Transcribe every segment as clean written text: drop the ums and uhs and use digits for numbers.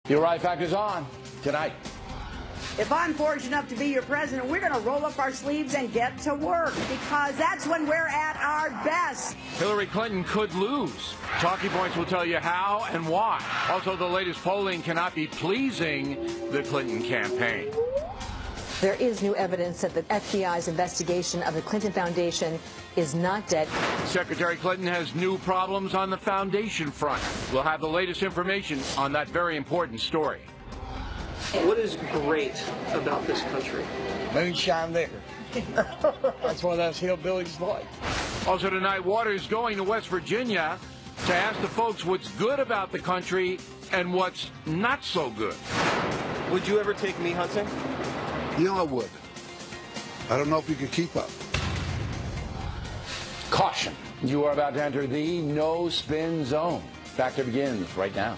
The O'Reilly Factor's on tonight. If I'm fortunate enough to be your president, we're going to roll up our sleeves and get to work, because that's when we're at our best. Hillary Clinton could lose. Talking Points will tell you how and why. Also, the latest polling cannot be pleasing the Clinton campaign. There is new evidence that the FBI's investigation of the Clinton Foundation is not dead. Secretary Clinton has new problems on the foundation front. We'll have the latest information on that very important story. What is great about this country? Moonshine liquor. That's what us hillbillies like. Also tonight, Waters going to West Virginia to ask the folks what's good about the country and what's not so good. Would you ever take me hunting? Yeah, I would. I don't know if you can keep up. Caution. You are about to enter the no-spin zone. Factor begins right now.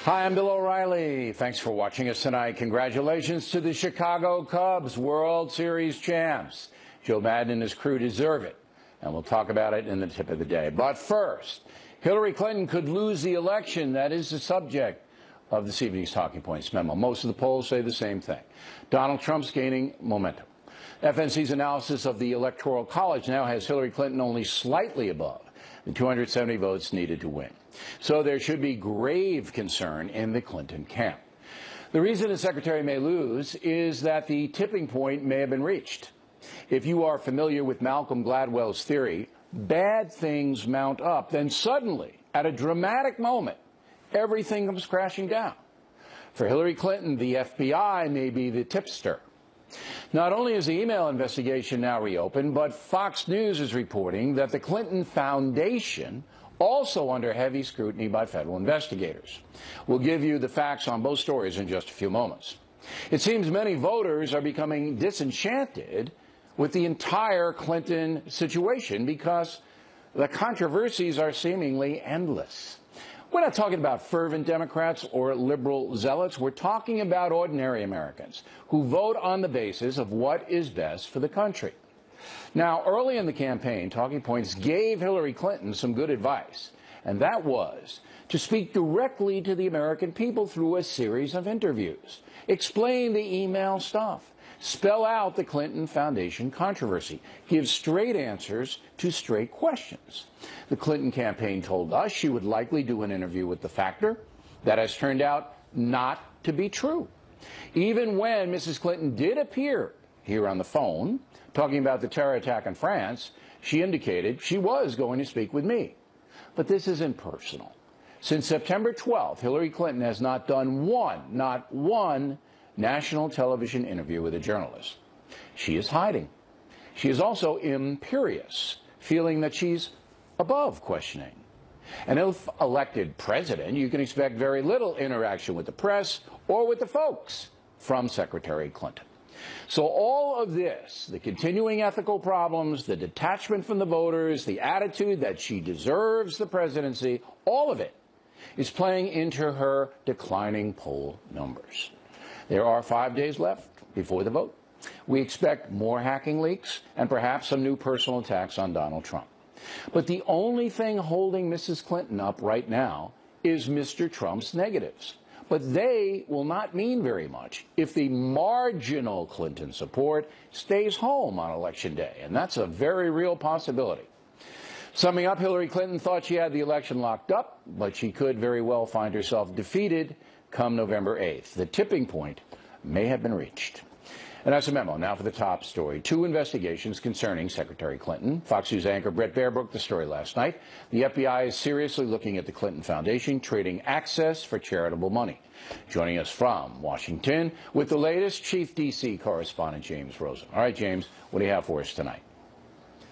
Hi, I'm Bill O'Reilly. Thanks for watching us tonight. Congratulations to the Chicago Cubs, World Series champs. Joe Madden and his crew deserve it, and we'll talk about it in the tip of the day. But first, Hillary Clinton could lose the election. That is the subject of this evening's Talking Points memo. Most of the polls say the same thing. Donald Trump's gaining momentum. FNC's analysis of the Electoral College now has Hillary Clinton only slightly above the 270 votes needed to win. So there should be grave concern in the Clinton camp. The reason the secretary may lose is that the tipping point may have been reached. If you are familiar with Malcolm Gladwell's theory, bad things mount up, then suddenly, at a dramatic moment, everything comes crashing down. For Hillary Clinton, the FBI may be the tipster. Not only is the email investigation now reopened, but Fox News is reporting that the Clinton Foundation also under heavy scrutiny by federal investigators. We'll give you the facts on both stories in just a few moments. It seems many voters are becoming disenchanted with the entire Clinton situation because the controversies are seemingly endless. We're not talking about fervent Democrats or liberal zealots. We're talking about ordinary Americans who vote on the basis of what is best for the country. Now, early in the campaign, Talking Points gave Hillary Clinton some good advice, and that was to speak directly to the American people through a series of interviews, explain the email stuff, spell out the Clinton Foundation controversy, give straight answers to straight questions. The Clinton campaign told us she would likely do an interview with the Factor. That has turned out not to be true. Even when Mrs. Clinton did appear here on the phone, talking about the terror attack in France, she indicated she was going to speak with me. But this isn't personal. Since September 12th, Hillary Clinton has not done not one, national television interview with a journalist. She is hiding. She is also imperious, feeling that she's above questioning. And if elected president, you can expect very little interaction with the press or with the folks from Secretary Clinton. So all of this, the continuing ethical problems, the detachment from the voters, the attitude that she deserves the presidency, all of it is playing into her declining poll numbers. There are 5 days left before the vote. We expect more hacking leaks and perhaps some new personal attacks on Donald Trump. But the only thing holding Mrs. Clinton up right now is Mr. Trump's negatives. But they will not mean very much if the marginal Clinton support stays home on Election Day, and that's a very real possibility. Summing up, Hillary Clinton thought she had the election locked up, but she could very well find herself defeated come November 8th. The tipping point may have been reached. And that's a memo. Now for the top story. 2 investigations concerning Secretary Clinton. Fox News anchor Brett Baer broke the story last night. The FBI is seriously looking at the Clinton Foundation, trading access for charitable money. Joining us from Washington with the latest, Chief D.C. correspondent James Rosen. All right, James, what do you have for us tonight?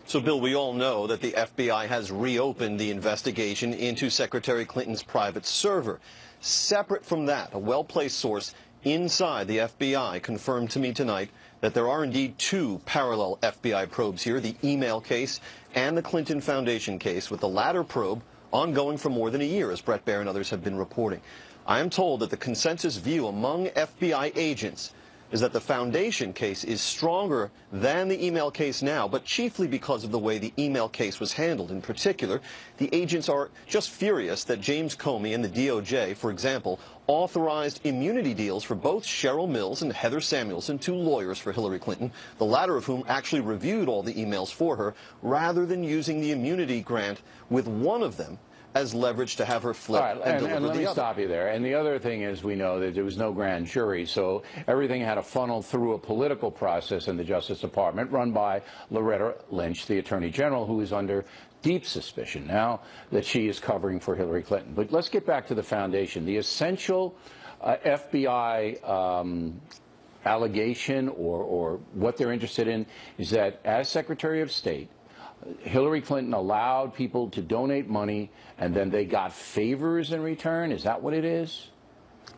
So, Bill, we all know that the FBI has reopened the investigation into Secretary Clinton's private server. Separate from that, a well-placed source inside the FBI confirmed to me tonight that there are indeed 2 parallel FBI probes here, the email case and the Clinton Foundation case, with the latter probe ongoing for more than a year, as Brett Baer and others have been reporting. I am told that the consensus view among FBI agents is that the foundation case is stronger than the email case now, but chiefly because of the way the email case was handled. In particular, the agents are just furious that James Comey and the DOJ, for example, authorized immunity deals for both Cheryl Mills and Heather Samuelson, two lawyers for Hillary Clinton, the latter of whom actually reviewed all the emails for her, rather than using the immunity grant with one of them as leverage to have her flip and deliver the other. And let me stop you there. And the other thing is, we know that there was no grand jury, so everything had to funnel through a political process in the Justice Department run by Loretta Lynch, the Attorney General, who is under deep suspicion now that she is covering for Hillary Clinton. But let's get back to the foundation. The essential FBI allegation or what they're interested in is that as Secretary of State, Hillary Clinton allowed people to donate money and then they got favors in return. Is that what it is?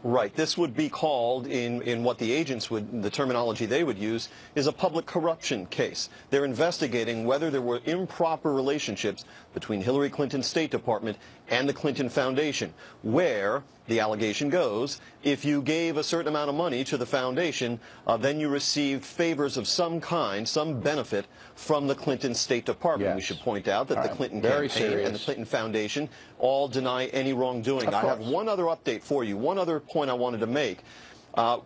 Right. This would be called, in what the agents would, the terminology they would use, is a public corruption case. They're investigating whether there were improper relationships between Hillary Clinton's State Department and the Clinton Foundation, where, the allegation goes, if you gave a certain amount of money to the foundation, then you received favors of some kind, some benefit from the Clinton State Department. Yes. We should point out that the Clinton campaign serious. and the Clinton Foundation all deny any wrongdoing. I have one other update for you, one other point I wanted to make.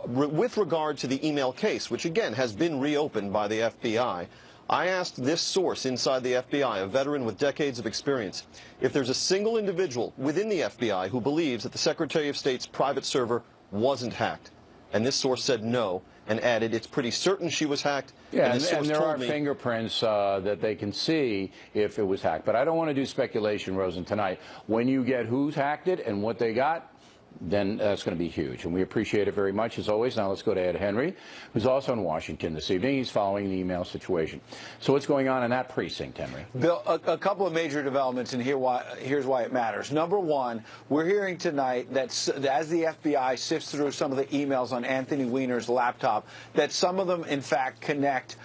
With regard to the email case, which again has been reopened by the FBI, I asked this source inside the FBI, a veteran with decades of experience, if there's a single individual within the FBI who believes that the Secretary of State's private server wasn't hacked. And this source said no, and added, it's pretty certain she was hacked. Yeah, and there are fingerprints that they can see if it was hacked. But I don't want to do speculation, Rosen, tonight. When you get who's hacked it and what they got, then that's going to be huge. And we appreciate it very much, as always. Now let's go to Ed Henry, who's also in Washington this evening. He's following the email situation. So what's going on in that precinct, Henry? Bill, a couple of major developments, and here's why it matters. Number one, we're hearing tonight that as the FBI sifts through some of the emails on Anthony Weiner's laptop, that some of them, in fact, connect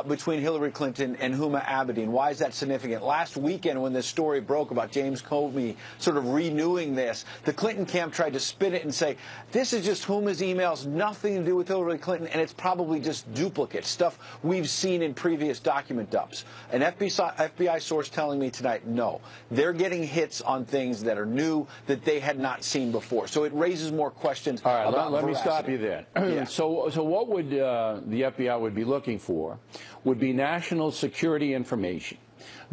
between Hillary Clinton and Huma Abedin. Why is that significant? Last weekend, when this story broke about James Comey sort of renewing this, the Clinton camp tried to spin it and say, this is just Huma's emails, nothing to do with Hillary Clinton, and it's probably just duplicate stuff we've seen in previous document dumps. An FBI source telling me tonight, no, they're getting hits on things that are new that they had not seen before. So it raises more questions. All right, about let me veracity. stop you there. Yeah. So what would the FBI would be looking for would be national security information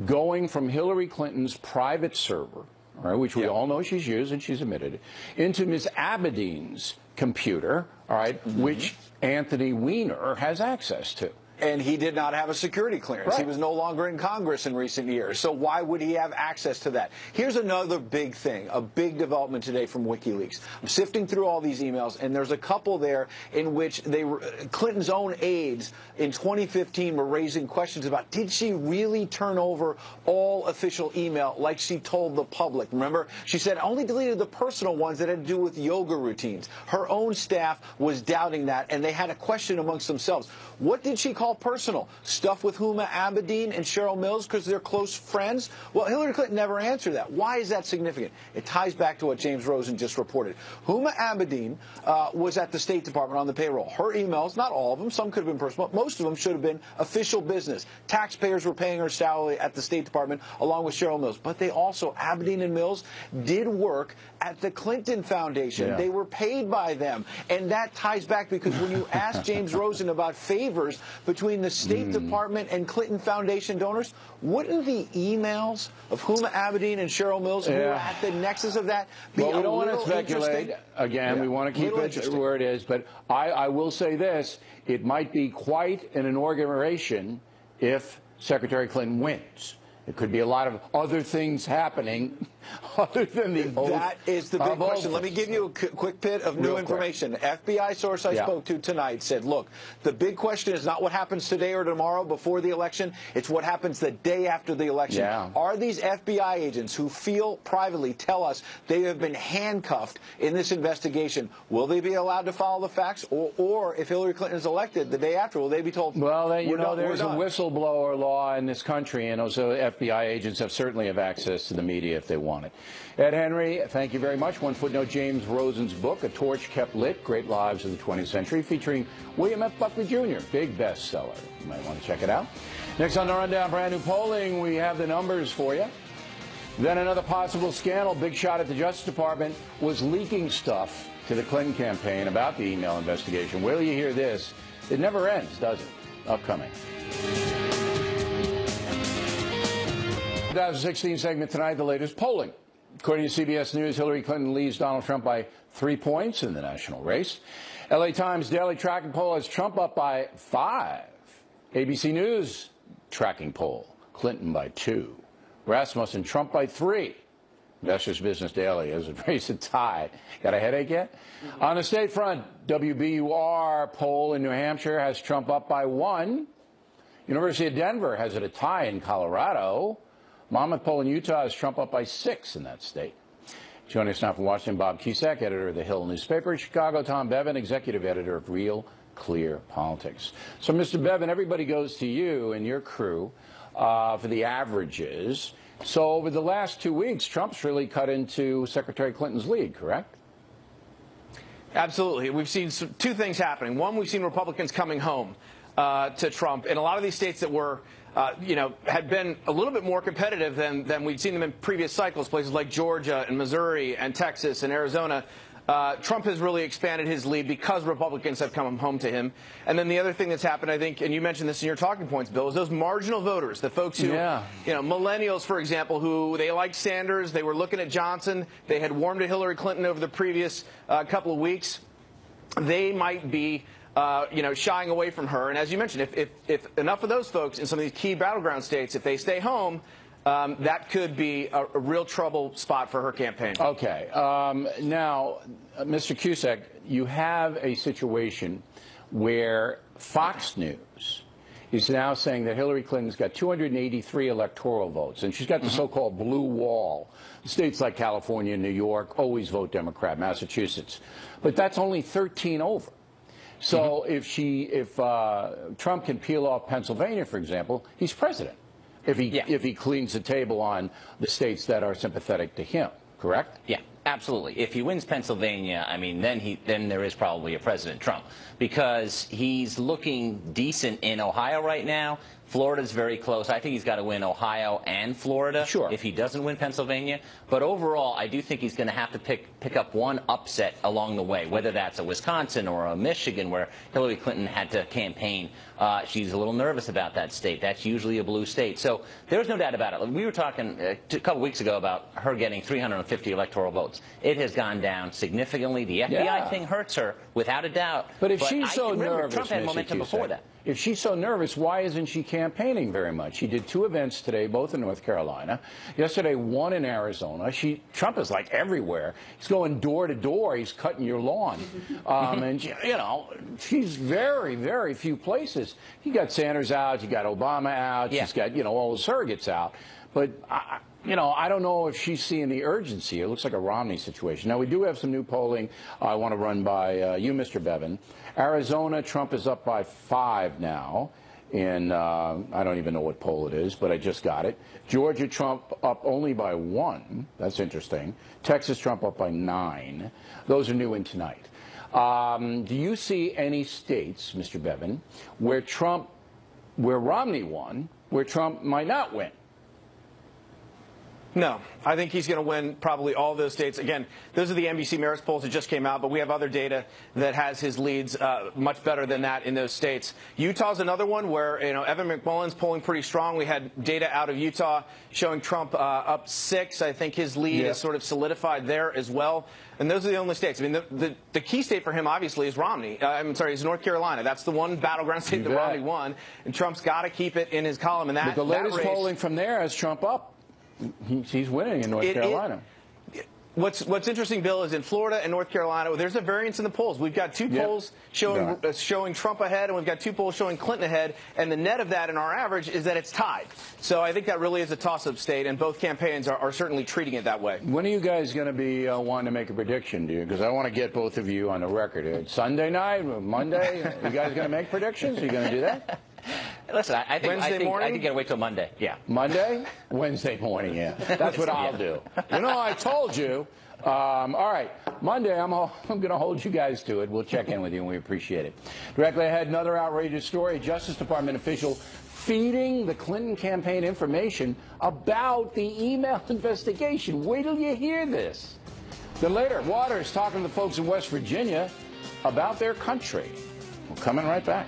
going from Hillary Clinton's private server, all right, which we all know she's used and she's admitted it, into Ms. Abedin's computer, all right, which Anthony Weiner has access to. And he did not have a security clearance. Right. He was no longer in Congress in recent years. So why would he have access to that? Here's another big thing, a big development today from WikiLeaks. I'm sifting through all these emails, and there's a couple there in which Clinton's own aides in 2015 were raising questions about, did she really turn over all official email like she told the public? Remember, she said only deleted the personal ones that had to do with yoga routines. Her own staff was doubting that, and they had a question amongst themselves. What did she call personal? Stuff with Huma Abedin and Cheryl Mills because they're close friends? Well, Hillary Clinton never answered that. Why is that significant? It ties back to what James Rosen just reported. Huma Abedin was at the State Department on the payroll. Her emails, not all of them, some could have been personal, but most of them should have been official business. Taxpayers were paying her salary at the State Department along with Cheryl Mills. But they also, Abedin and Mills, did work at the Clinton Foundation. Yeah. They were paid by them. And that ties back because when you ask James Rosen about favors between the State Department and Clinton Foundation donors, wouldn't the emails of Huma Abedin and Cheryl Mills, who were at the nexus of that, be Well, we don't want to little speculate. Again, we want to keep it where it is. But I will say this. It might be quite an inauguration if Secretary Clinton wins. It could be a lot of other things happening other than the oath. That is the big question. Let me give you a quick bit of new information. The FBI source I spoke to tonight said, look, the big question is not what happens today or tomorrow before the election. It's what happens the day after the election. Yeah. Are these FBI agents who feel privately tell us they have been handcuffed in this investigation, will they be allowed to follow the facts? Or if Hillary Clinton is elected the day after, will they be told, well, there's a done. whistleblower law in this country, and also FBI agents certainly have access to the media if they want. want it. Ed Henry, thank you very much. One footnote, James Rosen's book, A Torch Kept Lit, Great Lives of the 20th Century, featuring William F. Buckley Jr., big bestseller. You might want to check it out. Next on the Rundown, brand new polling, we have the numbers for you. Then another possible scandal, big shot at the Justice Department, was leaking stuff to the Clinton campaign about the email investigation. Wait till you hear this. It never ends, does it? Upcoming. 2016 segment tonight, the latest polling. According to CBS News, Hillary Clinton leads Donald Trump by 3 points in the national race. LA Times daily tracking poll has Trump up by 5. ABC News tracking poll, Clinton by 2. Rasmussen, Trump by 3. Investors Business Daily has a race to tie. Got a headache yet? On the state front, WBUR poll in New Hampshire has Trump up by 1. University of Denver has it a tie in Colorado. Monmouth poll in Utah has Trump up by 6 in that state. Joining us now from Washington, Bob Cusack, editor of the Hill newspaper. In Chicago, Tom Bevan, executive editor of Real Clear Politics. So, Mr. Bevan, everybody goes to you and your crew for the averages. So over the last 2 weeks, Trump's really cut into Secretary Clinton's lead, correct? Absolutely. We've seen two things happening. One, we've seen Republicans coming home to Trump. In a lot of these states that were, had been a little bit more competitive than we'd seen them in previous cycles, places like Georgia and Missouri and Texas and Arizona, Trump has really expanded his lead because Republicans have come home to him. And then the other thing that's happened, I think, and you mentioned this in your talking points, Bill, is those marginal voters, the folks who, millennials, for example, who they liked Sanders, they were looking at Johnson, they had warmed to Hillary Clinton over the previous couple of weeks. They might be shying away from her. And as you mentioned, if enough of those folks in some of these key battleground states, if they stay home, that could be a real trouble spot for her campaign. Okay. Now, Mr. Cusack, you have a situation where Fox News is now saying that Hillary Clinton's got 283 electoral votes, and she's got the so-called blue wall. States like California and New York always vote Democrat, Massachusetts. But that's only 13 over. So if Trump can peel off Pennsylvania, for example, he's president. If he cleans the table on the states that are sympathetic to him, correct? Yeah, absolutely. If he wins Pennsylvania, I mean, then there is probably a President Trump, because he's looking decent in Ohio right now. Florida's very close. I think he's got to win Ohio and Florida if he doesn't win Pennsylvania. But overall, I do think he's going to have to pick up one upset along the way, whether that's a Wisconsin or a Michigan where Hillary Clinton had to campaign. She's a little nervous about that state. That's usually a blue state. So there's no doubt about it. We were talking a couple weeks ago about her getting 350 electoral votes. It has gone down significantly. The FBI thing hurts her, without a doubt. But if she's so nervous, Trump had momentum before that. If she's so nervous, why isn't she campaigning very much? She did 2 events today, both in North Carolina. Yesterday, 1 in Arizona. Trump is like everywhere. He's going door to door. He's cutting your lawn. And, she's very, very few places. You got Sanders out. You got Obama out. She's got, all the surrogates out. But, I don't know if she's seeing the urgency. It looks like a Romney situation. Now, we do have some new polling I want to run by you, Mr. Bevan. Arizona, Trump is up by 5 now. In, I don't even know what poll it is, but I just got it. Georgia, Trump up only by 1. That's interesting. Texas, Trump up by 9. Those are new in tonight. Do you see any states, Mr. Bevan, where Romney won, where Trump might not win? No, I think he's going to win probably all those states. Again, those are the NBC Marist polls that just came out, but we have other data that has his leads much better than that in those states. Utah's another one where, Evan McMullen's polling pretty strong. We had data out of Utah showing Trump up 6. I think his lead is sort of solidified there as well. And those are the only states. I mean, the key state for him, obviously, is is North Carolina. That's the one battleground state that Romney won, and Trump's got to keep it in his column. And but the latest polling from there has Trump up. He's winning in North Carolina. What's interesting, Bill, is in Florida and North Carolina, there's a variance in the polls. We've got 2 polls showing Trump ahead, and we've got 2 polls showing Clinton ahead. And the net of that in our average is that it's tied. So I think that really is a toss-up state, and both campaigns are certainly treating it that way. When are you guys going to be wanting to make a prediction, do you? Because I want to get both of you on the record. Sunday night, Monday, you guys going to make predictions? Are you going to do that? Listen, I think Wednesday morning? I think you gotta wait till Monday. Yeah. Monday? Wednesday morning, yeah. That's what I'll do. You know, I told you. All right, Monday, I'm going to hold you guys to it. We'll check in with you, and we appreciate it. Directly ahead, another outrageous story. A Justice Department official feeding the Clinton campaign information about the email investigation. Wait till you hear this. Then later, Waters talking to the folks in West Virginia about their country. We're coming right back.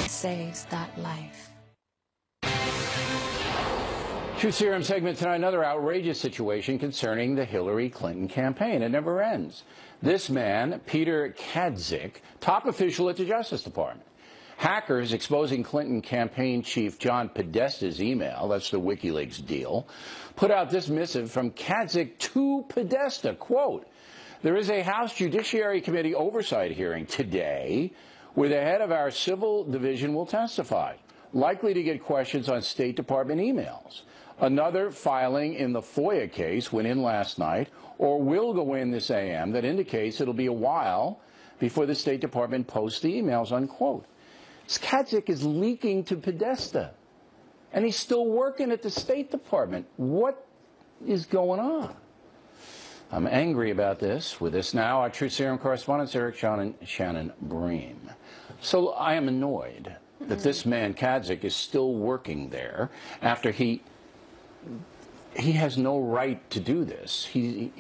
Saves that life. Truth Serum segment tonight, another outrageous situation concerning the Hillary Clinton campaign. It never ends. This man, Peter Kadzik, top official at the Justice Department. Hackers exposing Clinton campaign chief John Podesta's email, that's the WikiLeaks deal, put out this missive from Kadzik to Podesta, quote, "There is a House Judiciary Committee oversight hearing today where the head of our civil division will testify, likely to get questions on State Department emails. Another filing in the FOIA case went in last night, or will go in this AM, that indicates it'll be a while before the State Department posts the emails," unquote. Kadzik is leaking to Podesta, and he's still working at the State Department. What is going on? I'm angry about this. With us now, our Truth Serum correspondents, Eric Shawn and Shannon Bream. So I am annoyed that this man, Kadzik, is still working there after he has no right to do this. He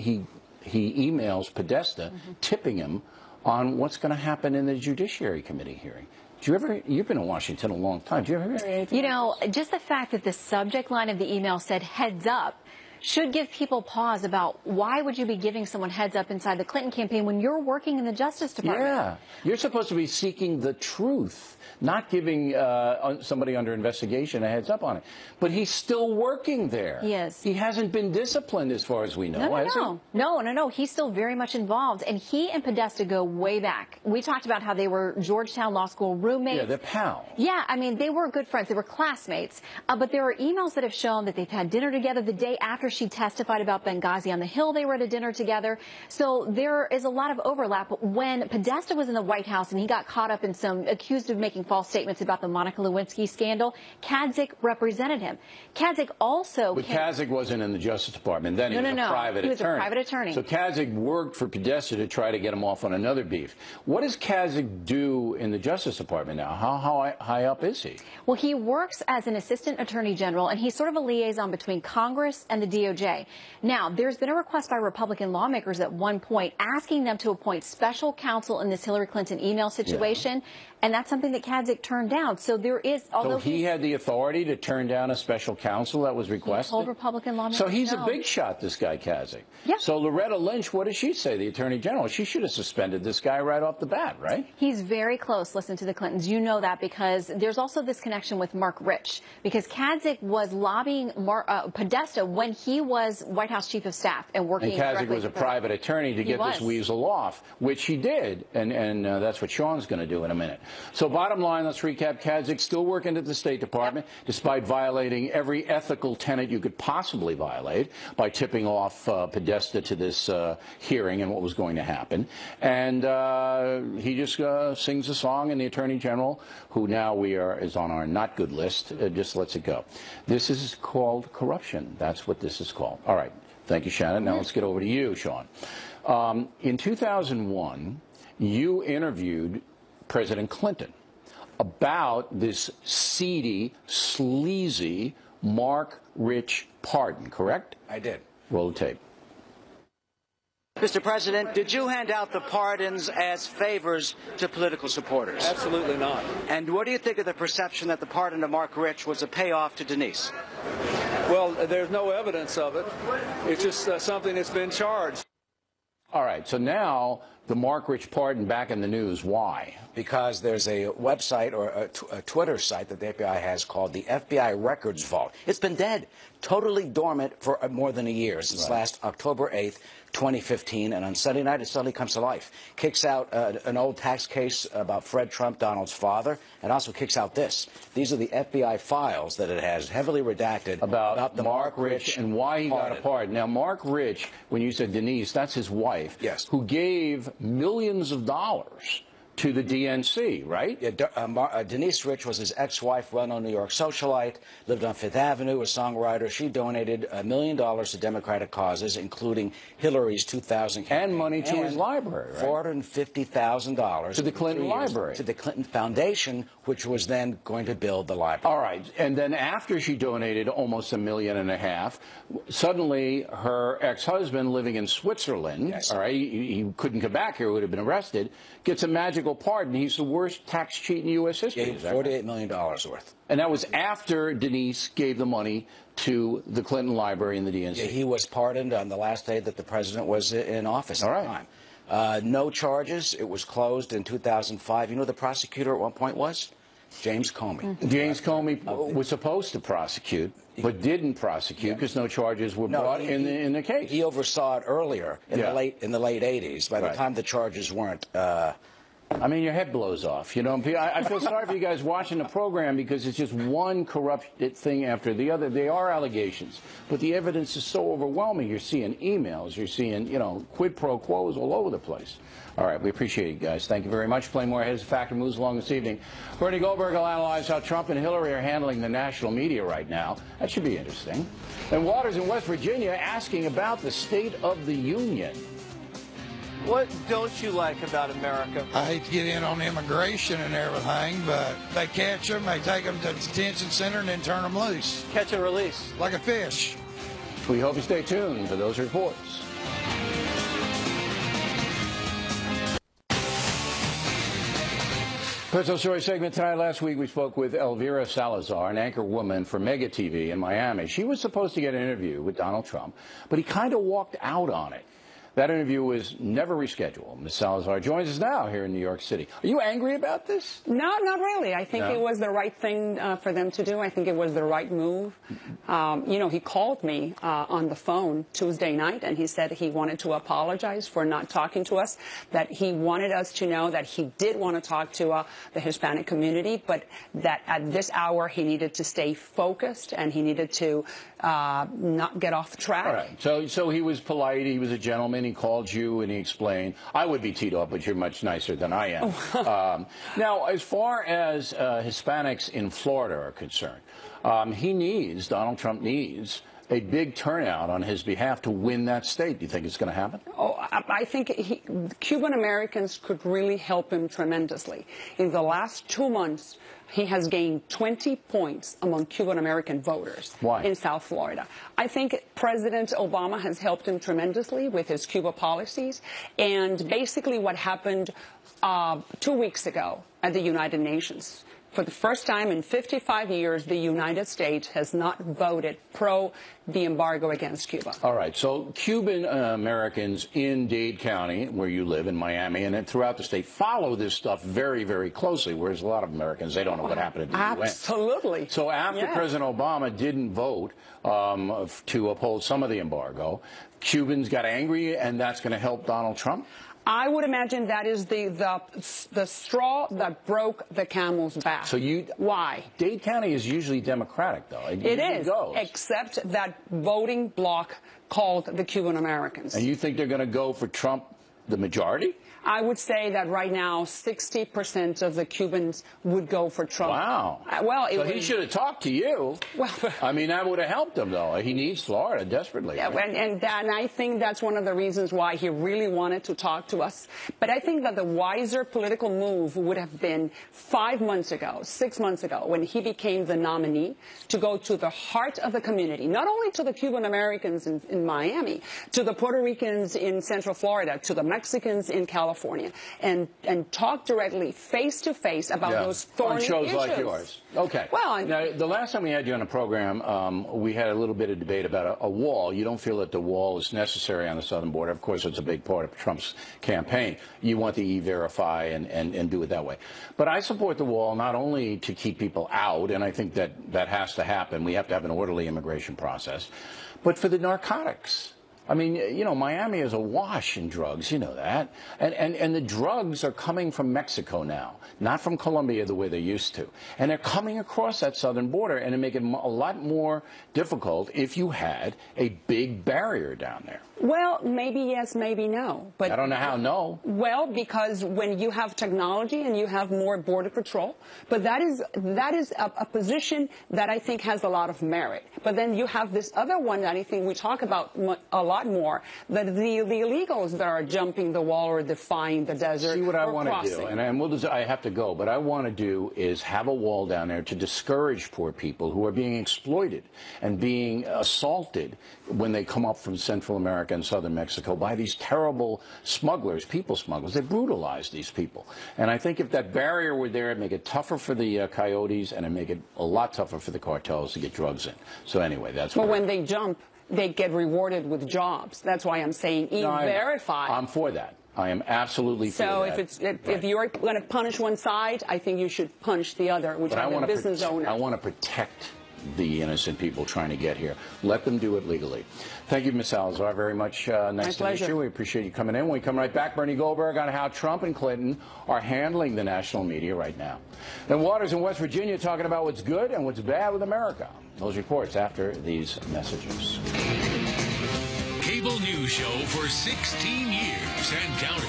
emails Podesta, tipping him on what's going to happen in the Judiciary Committee hearing. You've been in Washington a long time. Do you ever hear anything? You know, just the fact that the subject line of the email said "heads up" should give people pause about why would you be giving someone heads up inside the Clinton campaign when you're working in the Justice Department? Yeah. You're supposed to be seeking the truth, not giving somebody under investigation a heads up on it. But he's still working there. Yes. He hasn't been disciplined as far as we know, has he? No. He's still very much involved. And he and Podesta go way back. We talked about how they were Georgetown Law School roommates. Yeah, they're pals. Yeah, I mean, they were good friends. They were classmates. But there are emails that have shown that they've had dinner together the day after she testified about Benghazi on the Hill. They were at a dinner together. So there is a lot of overlap. When Podesta was in the White House and he got caught up in accused of making false statements about the Monica Lewinsky scandal, Kadzik represented him. Kadzik also... But Kadzik wasn't in the Justice Department. Then he was a private attorney. He was a private attorney. So Kadzik worked for Podesta to try to get him off on another beef. What does Kadzik do in the Justice Department now? How high up is he? Well, he works as an assistant attorney general, and he's sort of a liaison between Congress and the DOJ. Now, there's been a request by Republican lawmakers at one point asking them to appoint special counsel in this Hillary Clinton email situation. Yeah. And that's something that Kadzik turned down. So there is, although he had the authority to turn down a special counsel that was requested? He told Republican lawmakers. So he's a big shot, this guy Kadzik. Yeah. So Loretta Lynch, what does she say, the Attorney General? She should have suspended this guy right off the bat, right? He's very close, listen, to the Clintons. You know that because there's also this connection with Mark Rich. Because Kadzik was lobbying Podesta when he was White House Chief of Staff and working directly. And Kadzik was a private attorney to get this weasel off, which he did. And that's what Sean's going to do in a minute. So bottom line, let's recap. Kadzik still working at the State Department, despite violating every ethical tenet you could possibly violate by tipping off Podesta to this hearing and what was going to happen. And he just sings a song, and the Attorney General, who now is on our not good list, just lets it go. This is called corruption. That's what this is called. All right. Thank you, Shannon. Now let's get over to you, Sean. In 2001, you interviewed President Clinton about this seedy, sleazy Mark Rich pardon, correct? I did. Roll the tape. Mr. President, did you hand out the pardons as favors to political supporters? Absolutely not. And what do you think of the perception that the pardon to Mark Rich was a payoff to Denise? Well, there's no evidence of it. It's just something that's been charged. All right, so now the Mark Rich pardon back in the news. Why? Because there's a website or a Twitter site that the FBI has called the FBI Records Vault. It's been dead, totally dormant for more than a year, since last October 8th, 2015, and on Sunday night it suddenly comes to life. Kicks out an old tax case about Fred Trump, Donald's father, and also kicks out this. These are the FBI files that it has, heavily redacted, about the Mark Rich and why he got a pardon. Now, Mark Rich, when you said Denise, that's his wife, yes, who gave millions of dollars to the DNC, right? Yeah, Denise Rich was his ex-wife, well-known New York socialite, lived on Fifth Avenue, a songwriter. She donated $1 million to Democratic causes, including Hillary's 2000 campaign. And money to his library, right? $450,000 to the Clinton Library. To the Clinton Foundation, which was then going to build the library. All right. And then after she donated almost $1.5 million, suddenly her ex-husband, living in Switzerland, yes. All right, he couldn't come back here, would have been arrested, gets a magical pardon. He's the worst tax cheat in U.S. history. Yeah, $48 million worth. And that was after Denise gave the money to the Clinton Library and the DNC. Yeah, he was pardoned on the last day that the president was in office at All the right. time. No charges. It was closed in 2005. You know who the prosecutor at one point was? James Comey. James Comey was supposed to prosecute, but didn't prosecute because no charges were brought in the case. He oversaw it earlier in the late 80s. By the time the charges weren't. I mean, your head blows off. You know, I feel sorry for you guys watching the program because it's just one corrupt thing after the other. They are allegations, but the evidence is so overwhelming. You're seeing emails, you're seeing, you know, quid pro quos all over the place. All right, we appreciate it, guys. Thank you very much. Playing more Heads Factor moves along this evening. Bernie Goldberg will analyze how Trump and Hillary are handling the national media right now. That should be interesting. And Waters in West Virginia asking about the State of the Union. What don't you like about America? I hate to get in on immigration and everything, but they catch them, they take them to the detention center, and then turn them loose. Catch and release. Like a fish. We hope you stay tuned for those reports. Personal Story segment tonight. Last week we spoke with Elvira Salazar, an anchor woman for Mega TV in Miami. She was supposed to get an interview with Donald Trump, but he kind of walked out on it. That interview was never rescheduled. Ms. Salazar joins us now here in New York City. Are you angry about this? No, not really. I think it was the right thing for them to do. I think it was the right move. You know, he called me on the phone Tuesday night, and he said he wanted to apologize for not talking to us, that he wanted us to know that he did want to talk to the Hispanic community, but that at this hour he needed to stay focused and he needed to not get off track. All right. So he was polite. He was a gentleman. He called you and he explained. I would be teed off, but you're much nicer than I am. Now, as far as Hispanics in Florida are concerned, Donald Trump needs a big turnout on his behalf to win that state. Do you think it's going to happen? Oh, I think Cuban Americans could really help him tremendously. In the last 2 months, he has gained 20 points among Cuban American voters in South Florida. I think President Obama has helped him tremendously with his Cuba policies. And basically what happened 2 weeks ago at the United Nations, for the first time in 55 years, the United States has not voted pro the embargo against Cuba. All right. So Cuban Americans in Dade County, where you live, in Miami, and then throughout the state, follow this stuff very, very closely, whereas a lot of Americans, they don't know what happened at the UN. Absolutely. So after President Obama didn't vote to uphold some of the embargo, Cubans got angry, and that's going to help Donald Trump? I would imagine that is the straw that broke the camel's back. So why? Dade County is usually Democratic, though. It is, except that voting bloc called the Cuban Americans. And you think they're going to go for Trump, the majority? I would say that right now 60% of the Cubans would go for Trump. Wow. Well, so he should have talked to you. Well, I mean, that would have helped him, though. He needs Florida desperately. Yeah, right? and I think that's one of the reasons why he really wanted to talk to us. But I think that the wiser political move would have been 5 months ago, 6 months ago, when he became the nominee, to go to the heart of the community, not only to the Cuban Americans in Miami, to the Puerto Ricans in Central Florida, to the Mexicans in California, and talk directly, face to face, about those thorny issues. On shows like yours. Okay. Well, now, the last time we had you on the program, we had a little bit of debate about a wall. You don't feel that the wall is necessary on the southern border. Of course, it's a big part of Trump's campaign. You want the E-Verify and do it that way. But I support the wall not only to keep people out, and I think that has to happen. We have to have an orderly immigration process, but for the narcotics. I mean, you know, Miami is awash in drugs, you know that. And the drugs are coming from Mexico now, not from Colombia the way they used to. And they're coming across that southern border, and it make it a lot more difficult if you had a big barrier down there. Well, maybe yes, maybe no. But I don't know how no. Well, because when you have technology and you have more border patrol, but that is a position that I think has a lot of merit. But then you have this other one that I think we talk about a lot more, that the illegals that are jumping the wall or defying the desert. See what I want crossing. to do, and I have to go, but I want to do is have a wall down there to discourage poor people who are being exploited and being assaulted when they come up from Central America and Southern Mexico by these terrible smugglers, people smugglers. They brutalize these people. And I think if that barrier were there, it'd make it tougher for the coyotes, and it'd make it a lot tougher for the cartels to get drugs in. So anyway, that's what. But when they jump, they get rewarded with jobs. That's why I'm saying E-Verify. I'm for that. I am absolutely for that. So if you're going to punish one side, I think you should punish the other, which are the business owners. I want to protect the innocent people trying to get here. Let them do it legally. Thank you, Ms. Salazar, very much. Nice to meet you. We appreciate you coming in. When we come right back, Bernie Goldberg on how Trump and Clinton are handling the national media right now. And Waters in West Virginia talking about what's good and what's bad with America. Those reports after these messages. Cable news show for 16 years and counting.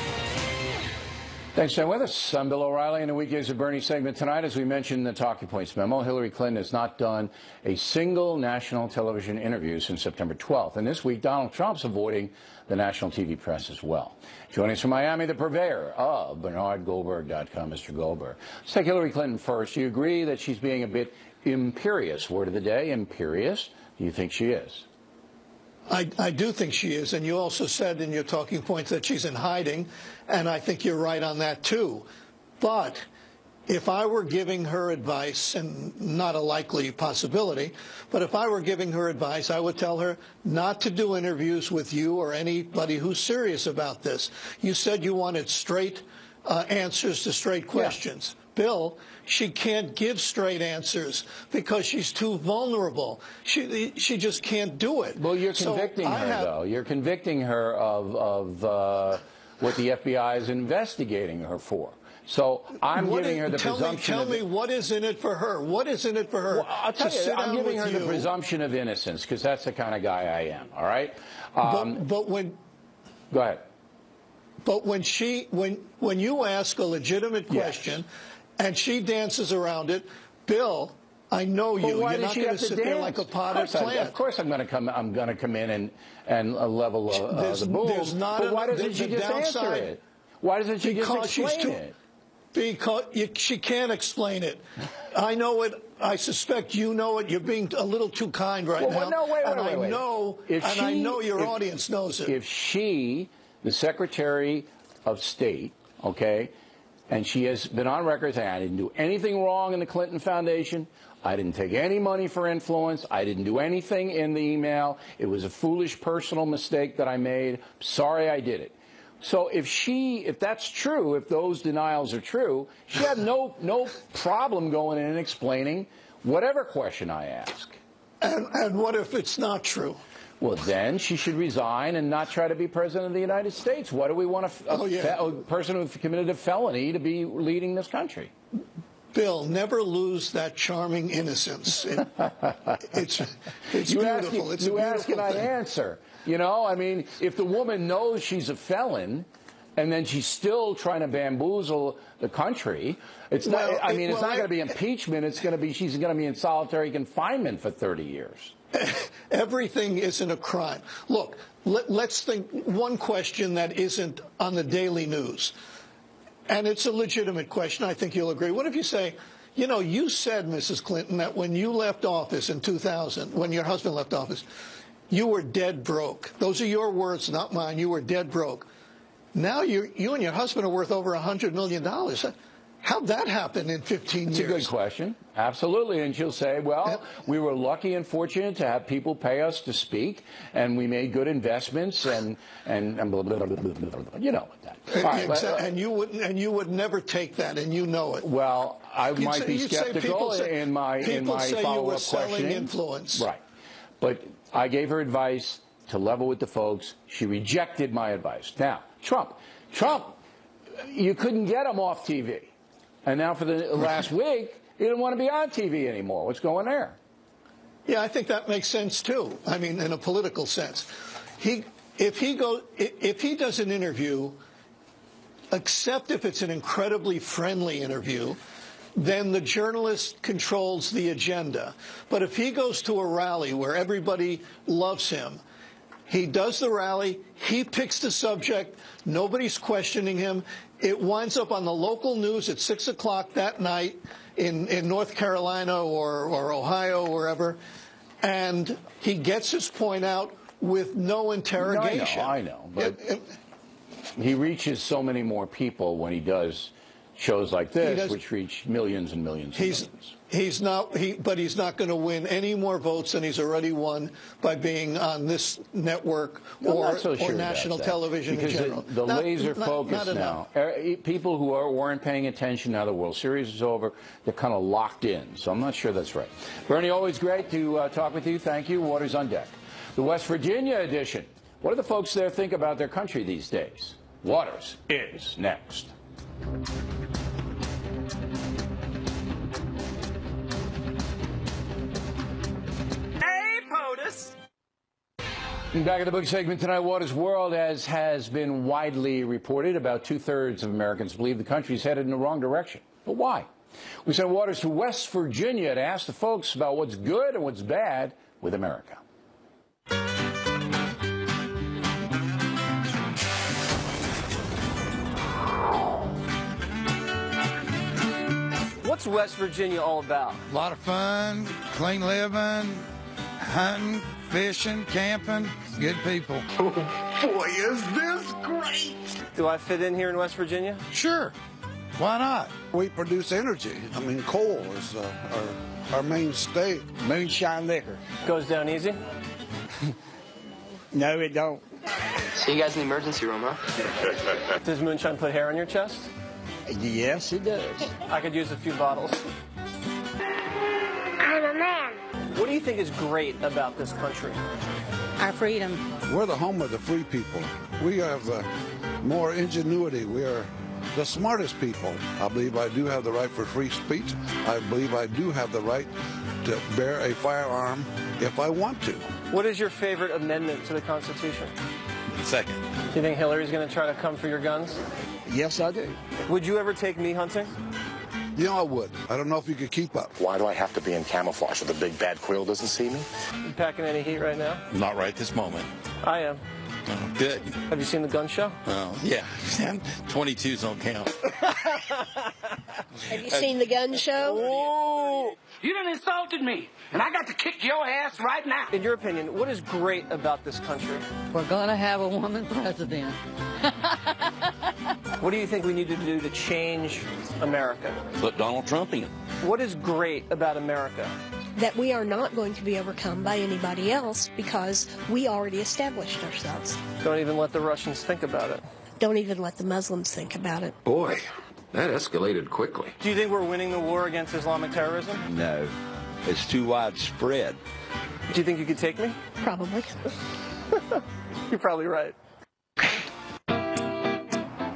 Thanks for staying with us. I'm Bill O'Reilly. In the Weekdays of Bernie segment tonight, as we mentioned in the Talking Points memo, Hillary Clinton has not done a single national television interview since September 12th. And this week, Donald Trump's avoiding the national TV press as well. Joining us from Miami, the purveyor of BernardGoldberg.com, Mr. Goldberg. Let's take Hillary Clinton first. Do you agree that she's being a bit imperious? Word of the day, imperious. Do you think she is? I do think she is, and you also said in your talking points that she's in hiding, and I think you're right on that too. But if I were giving her advice, and not a likely possibility, but if I were giving her advice, I would tell her not to do interviews with you or anybody who's serious about this. You said you wanted straight answers to straight questions. Yeah. Bill, she can't give straight answers because she's too vulnerable. She just can't do it. Well, you're convicting her, though. You're convicting her of what the FBI is investigating her for. So I'm giving her the presumption. Tell me what is in it for her. What is in it for her? Well, I'll tell you, I'm giving her the presumption of innocence because that's the kind of guy I am. All right. But when. Go ahead. But when you ask a legitimate question. Yes. And she dances around it. Bill, I know you. You're not going to sit there like a potted plant. Of course, I'm going to come in and level the boom. But why doesn't she just answer it? Why doesn't she just explain it? Because she can't explain it. I know it. I suspect you know it. You're being a little too kind right now. No, wait. I know your audience knows it. If she, the Secretary of State, okay, and she has been on record saying, I didn't do anything wrong in the Clinton Foundation. I didn't take any money for influence. I didn't do anything in the email. It was a foolish personal mistake that I made. Sorry I did it. So if that's true, if those denials are true, she had no problem going in and explaining whatever question I ask. And what if it's not true? Well, then she should resign and not try to be president of the United States. Why do we want a person who committed a felony to be leading this country? Bill, never lose that charming innocence. It's beautiful. It's a beautiful ask and I answer. You know, I mean, if the woman knows she's a felon and then she's still trying to bamboozle the country, it's not going to be impeachment. It's going to be she's going to be in solitary confinement for 30 years. Everything isn't a crime. Look, let's think one question that isn't on the daily news. And it's a legitimate question. I think you'll agree. What if you say, you know, you said, Mrs. Clinton, that when you left office in 2000, when your husband left office, you were dead broke. Those are your words, not mine. You were dead broke. Now you and your husband are worth over $100 million. How'd that happen in 15 years? It's a good question. Absolutely. And she'll say, well, we were lucky and fortunate to have people pay us to speak, and we made good investments, and blah, blah, blah, blah, blah, blah. You know what that. Right, and you would never take that, and you know it. Well, I might be skeptical in my follow-up questioning. Influence. Right. But I gave her advice to level with the folks. She rejected my advice. Now, Trump, you couldn't get him off TV. And now for the last week, he didn't want to be on TV anymore. What's going there? Yeah, I think that makes sense, too. I mean, in a political sense. If he does an interview, except if it's an incredibly friendly interview, then the journalist controls the agenda. But if he goes to a rally where everybody loves him, he does the rally, he picks the subject, nobody's questioning him. It winds up on the local news at 6 o'clock that night in North Carolina or Ohio, wherever, and he gets his point out with no interrogation. I know, but he reaches so many more people when he does shows like this, which reach millions and millions and millions. But he's not going to win any more votes than he's already won by being on this network or national television in general. The laser focus now. People who weren't paying attention, now the World Series is over, they're kind of locked in. So I'm not sure that's right. Bernie, always great to talk with you. Thank you. Waters on deck. The West Virginia edition. What do the folks there think about their country these days? Waters is next. Hey, POTUS! Back at the book segment tonight, Waters' World, as has been widely reported, about 2/3 of Americans believe the country's headed in the wrong direction. But why? We sent Waters to West Virginia to ask the folks about what's good and what's bad with America. What's West Virginia all about? A lot of fun, clean living, hunting, fishing, camping, good people. Oh, boy, is this great! Do I fit in here in West Virginia? Sure. Why not? We produce energy. I mean, coal is our mainstay. Moonshine liquor. Goes down easy? No, it don't. So you guys in the emergency room, huh? Does moonshine put hair on your chest? Yes, it does. I could use a few bottles. I'm a man. What do you think is great about this country? Our freedom. We're the home of the free people. We have more ingenuity. We are the smartest people. I believe I do have the right for free speech. I believe I do have the right to bear a firearm if I want to. What is your favorite amendment to the Constitution? Second. Do you think Hillary's going to try to come for your guns? Yes, I do. Would you ever take me hunting? You know I would. I don't know if you could keep up. Why do I have to be in camouflage so the big bad quill doesn't see me? You packing any heat right now? Not right this moment. I am. Oh, good. Have you seen the gun show? Oh, yeah. 22s don't count. Have you seen the gun show? Oh, you done insulted me, and I got to kick your ass right now. In your opinion, what is great about this country? We're going to have a woman president. What do you think we need to do to change America? Put Donald Trump in. What is great about America? That we are not going to be overcome by anybody else because we already established ourselves. Don't even let the Russians think about it. Don't even let the Muslims think about it. Boy, that escalated quickly. Do you think we're winning the war against Islamic terrorism? No, it's too widespread. Do you think you could take me? Probably. You're probably right.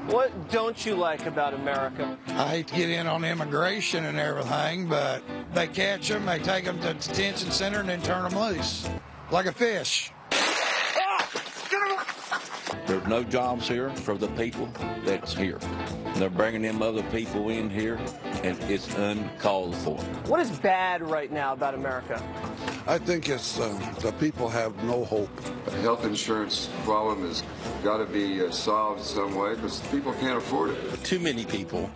What don't you like about America? I hate to get in on immigration and everything, but they catch them, they take them to the detention center, and then turn them loose. Like a fish. There's no jobs here for the people that's here. They're bringing them other people in here, and it's uncalled for. What is bad right now about America? I think it's the people have no hope. The health insurance problem has got to be solved some way because people can't afford it. Too many people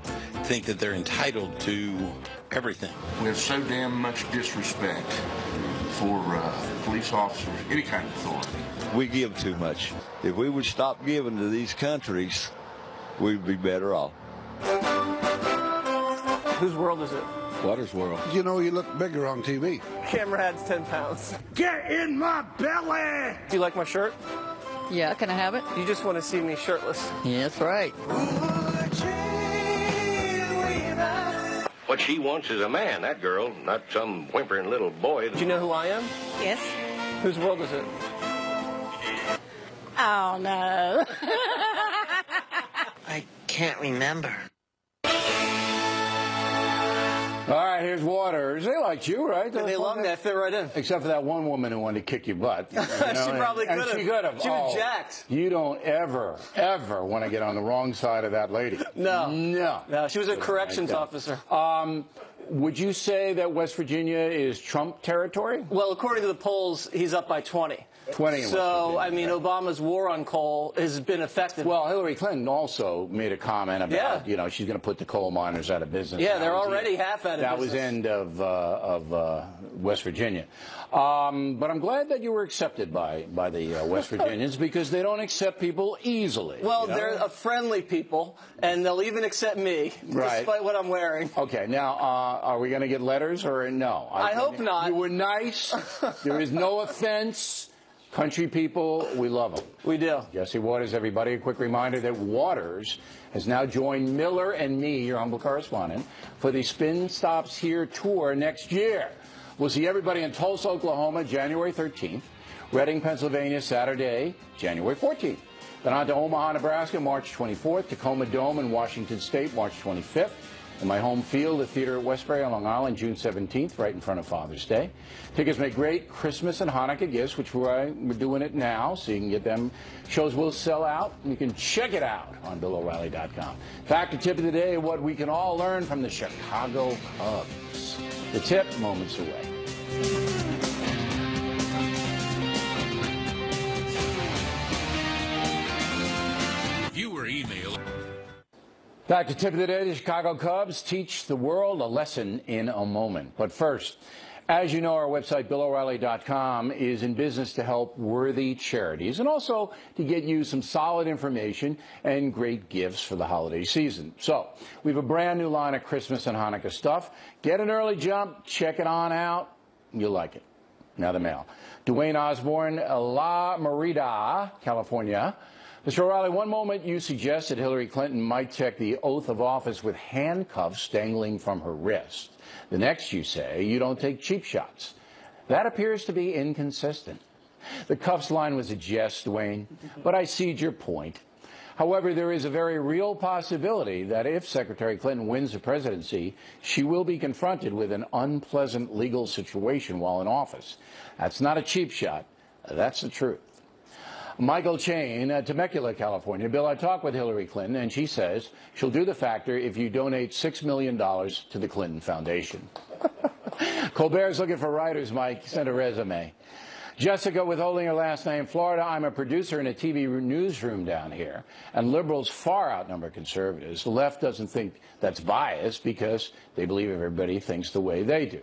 think that they're entitled to everything. There's so damn much disrespect for police officers, any kind of authority. We give too much. If we would stop giving to these countries, we'd be better off. Whose world is it? Waters' World. You know, you look bigger on TV. Camera adds 10 pounds. Get in my belly! Do you like my shirt? Yeah, can I have it? You just want to see me shirtless. Yeah, that's right. What she wants is a man, that girl, not some whimpering little boy. Do you know who I am? Yes. Whose world is it? Oh, no. I can't remember. All right, here's Waters. They liked you, right? They loved me. I fit right in. Except for that one woman who wanted to kick your butt. You know, She probably could have. She could have. She was jacked. You don't ever want to get on the wrong side of that lady. No. No. No, she was a corrections officer. Would you say that West Virginia is Trump territory? Well, according to the polls, he's up by 20. 20 in West So, I mean, Obama's war on coal has been effective. Well, Hillary Clinton also made a comment about, you know, she's going to put the coal miners out of business. Yeah, they're already half out of that business. That was end of West Virginia. But I'm glad that you were accepted by the West Virginians because they don't accept people easily. Well, you know? they're a friendly people, and they'll even accept me, despite what I'm wearing. Okay, now, are we going to get letters or no? I hope not. You were nice. There is no offense. Country people, we love them. We do. Jesse Waters, everybody. A quick reminder that Waters has now joined Miller and me, your humble correspondent, for the Spin Stops Here tour next year. We'll see everybody in Tulsa, Oklahoma, January 13th. Reading, Pennsylvania, Saturday, January 14th. Then on to Omaha, Nebraska, March 24th. Tacoma Dome in Washington State, March 25th. In my home field, the theater at Westbury on Long Island, June 17th, right in front of Father's Day. Tickets make great Christmas and Hanukkah gifts, which we're doing it now, so you can get them. Shows will sell out. You can check it out on BillO'Reilly.com. Factor tip of the day, what we can all learn from the Chicago Cubs. The tip, moments away. Viewer email. Back to tip of the day, the Chicago Cubs teach the world a lesson in a moment. But first, as you know, our website, BillO'Reilly.com, is in business to help worthy charities and also to get you some solid information and great gifts for the holiday season. So we have a brand new line of Christmas and Hanukkah stuff. Get an early jump, check it on out. You'll like it. Now the mail. Dwayne Osborne, La Merida, California. Mr. O'Reilly, one moment you suggested Hillary Clinton might check the oath of office with handcuffs dangling from her wrist. The next you say you don't take cheap shots. That appears to be inconsistent. The cuffs line was a jest, Dwayne, but I cede your point. However, there is a very real possibility that if Secretary Clinton wins the presidency, she will be confronted with an unpleasant legal situation while in office. That's not a cheap shot. That's the truth. Michael Chain, Temecula, California. Bill, I talked with Hillary Clinton, and she says she'll do the factor if you donate $6 million to the Clinton Foundation. Colbert's looking for writers, Mike. Send a resume. Jessica, withholding her last name, Florida. I'm a producer in a TV newsroom down here, and liberals far outnumber conservatives. The left doesn't think that's bias because they believe everybody thinks the way they do.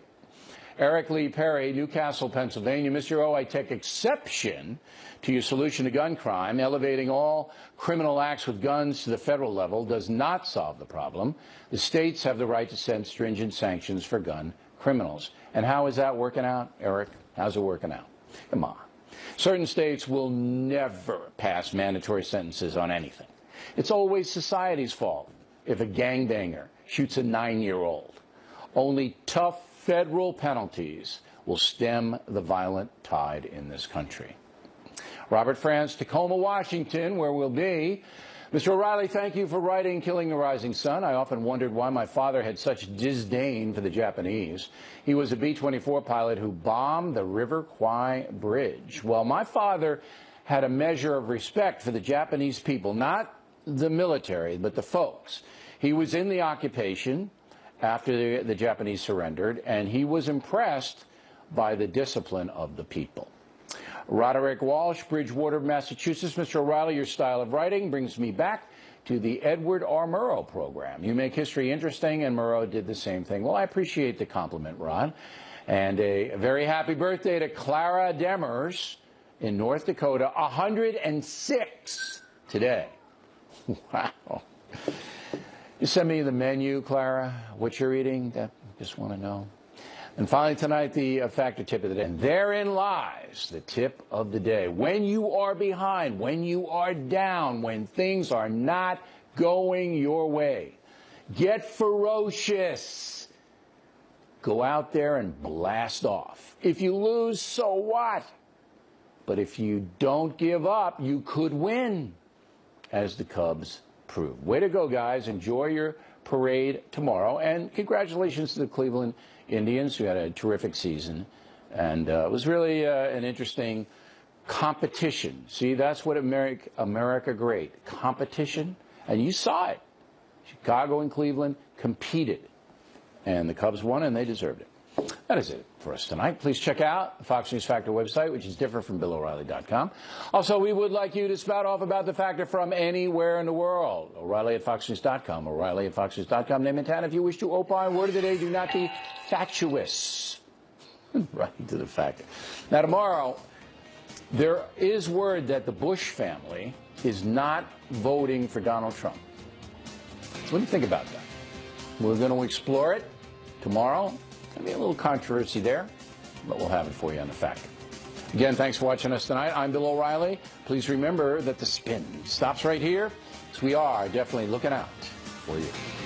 Eric Lee Perry, Newcastle, Pennsylvania. Mr. O, I take exception to your solution to gun crime. Elevating all criminal acts with guns to the federal level does not solve the problem. The states have the right to set stringent sanctions for gun criminals. And how is that working out, Eric? How's it working out? Come on. Certain states will never pass mandatory sentences on anything. It's always society's fault if a gangbanger shoots a 9-year-old. Only tough federal penalties will stem the violent tide in this country. Robert France, Tacoma, Washington, where we'll be. Mr. O'Reilly, thank you for writing Killing the Rising Sun. I often wondered why my father had such disdain for the Japanese. He was a B-24 pilot who bombed the River Kwai Bridge. Well, my father had a measure of respect for the Japanese people, not the military, but the folks. He was in the occupation after the Japanese surrendered, and he was impressed by the discipline of the people. Roderick Walsh, Bridgewater, Massachusetts. Mr. O'Reilly, your style of writing brings me back to the Edward R. Murrow program. You make history interesting, and Murrow did the same thing. Well, I appreciate the compliment, Rod. And a very happy birthday to Clara Demers in North Dakota, 106 today. Wow. You send me the menu, Clara, what you're eating. I just want to know. And finally tonight, the factor tip of the day. And therein lies the tip of the day. When you are behind, when you are down, when things are not going your way, get ferocious. Go out there and blast off. If you lose, so what? But if you don't give up, you could win, as the Cubs proved. Way to go, guys. Enjoy your parade tomorrow. And congratulations to the Cleveland Indians, who had a terrific season. And it was really an interesting competition. See, that's what America great. Competition. And you saw it. Chicago and Cleveland competed. And the Cubs won, and they deserved it. That is it for us tonight. Please check out the Fox News Factor website, which is different from BillO'Reilly.com. Also, we would like you to spout off about the Factor from anywhere in the world. O'Reilly at FoxNews.com. O'Reilly at FoxNews.com. Name and town if you wish to opine. Word of the day, do not be fatuous. Right into the Factor. Now, tomorrow, there is word that the Bush family is not voting for Donald Trump. What do you think about that? We're going to explore it tomorrow. There'll be a little controversy there, but we'll have it for you on the Factor. Again, thanks for watching us tonight. I'm Bill O'Reilly. Please remember that the spin stops right here, as we are definitely looking out for you.